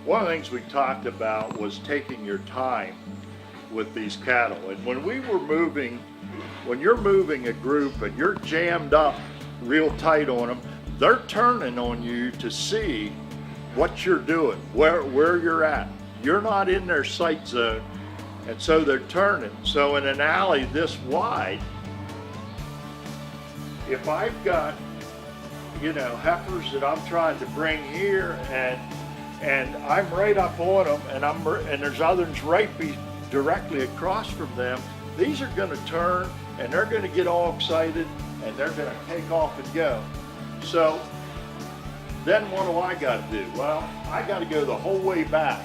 One of the things we talked about was taking your time with these cattle. And when you're moving a group and you're jammed up real tight on them, they're turning on you to see what you're doing, where you're at. You're not in their sight zone, and so they're turning. So in an alley this wide, if I've got, heifers that I'm trying to bring here, and I'm right up on them, and there's others directly across from them, these are going to turn and they're going to get all excited and they're going to take off and go. So then what do I got to do? Well, I got to go the whole way back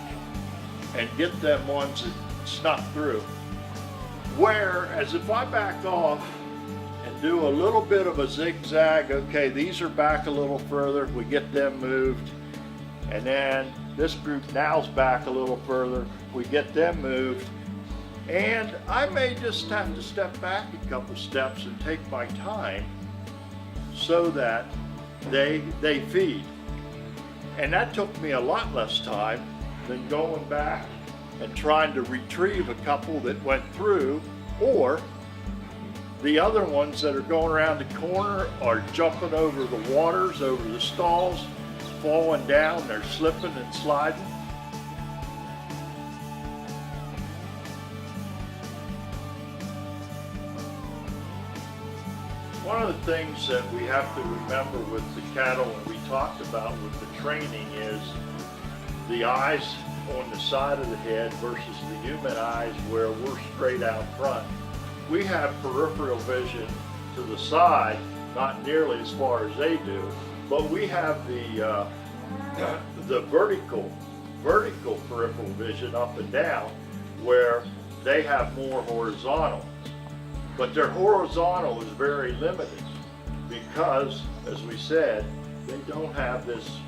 and get them ones that snuck through. Whereas if I back off and do a little bit of a zigzag, okay, these are back a little further, we get them moved, and then this group now's back a little further, we get them moved, and I may just have to step back a couple steps and take my time so that they feed. And that took me a lot less time than going back and trying to retrieve a couple that went through, or the other ones that are going around the corner are jumping over the waters, over the stalls, falling down, they're slipping and sliding. One of the things that we have to remember with the cattle, and we talked about with the training, is the eyes on the side of the head versus the human eyes where we're straight out front. We have peripheral vision to the side, not nearly as far as they do, but we have the vertical peripheral vision up and down, where they have more horizontal. But their horizontal is very limited because, as we said, they don't have this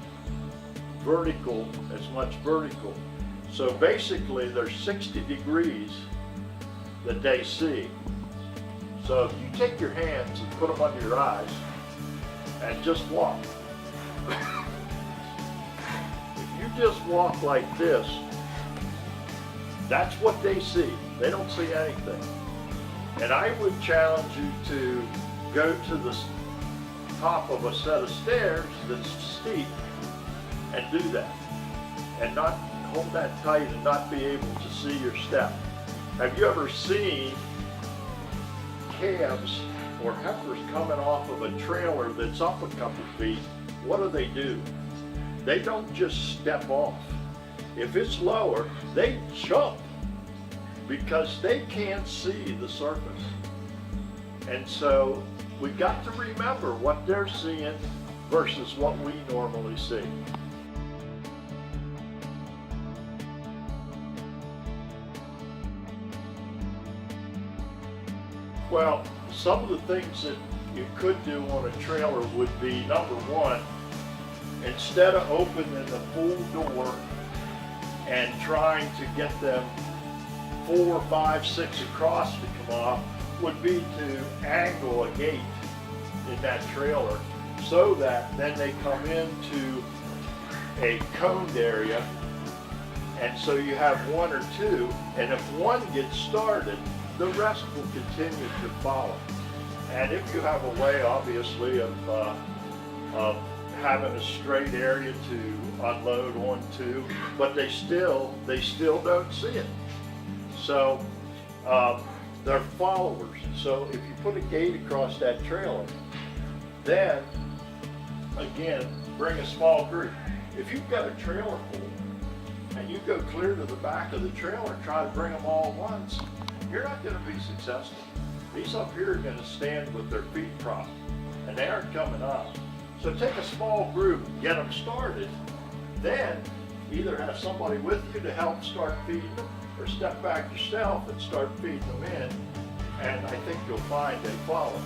as much vertical. So basically there's 60 degrees that they see. So if you take your hands and put them under your eyes and just walk. If you just walk like this, that's what they see. They don't see anything. And I would challenge you to go to the top of a set of stairs that's steep and do that. And not hold that tight and not be able to see your step. Have you ever seen calves or heifers coming off of a trailer that's up a couple feet? What do? They don't just step off. If it's lower, they jump because they can't see the surface. And so we've got to remember what they're seeing versus what we normally see. Well, some of the things that you could do on a trailer would be, number one, instead of opening the full door and trying to get them 4, 5, 6 across to come off, would be to angle a gate in that trailer so that then they come into a coned area, and so you have 1 or 2, and if one gets started, the rest will continue to follow. And if you have a way, obviously, of having a straight area to unload onto, but they still don't see it. So they're followers. So if you put a gate across that trailer, then again, bring a small group. If you've got a trailer full and you go clear to the back of the trailer and try to bring them all at once, you're not going to be successful. These up here are going to stand with their feet propped, and they aren't coming up. So take a small group, get them started, then either have somebody with you to help start feeding them, or step back yourself and start feeding them in, and I think you'll find they follow.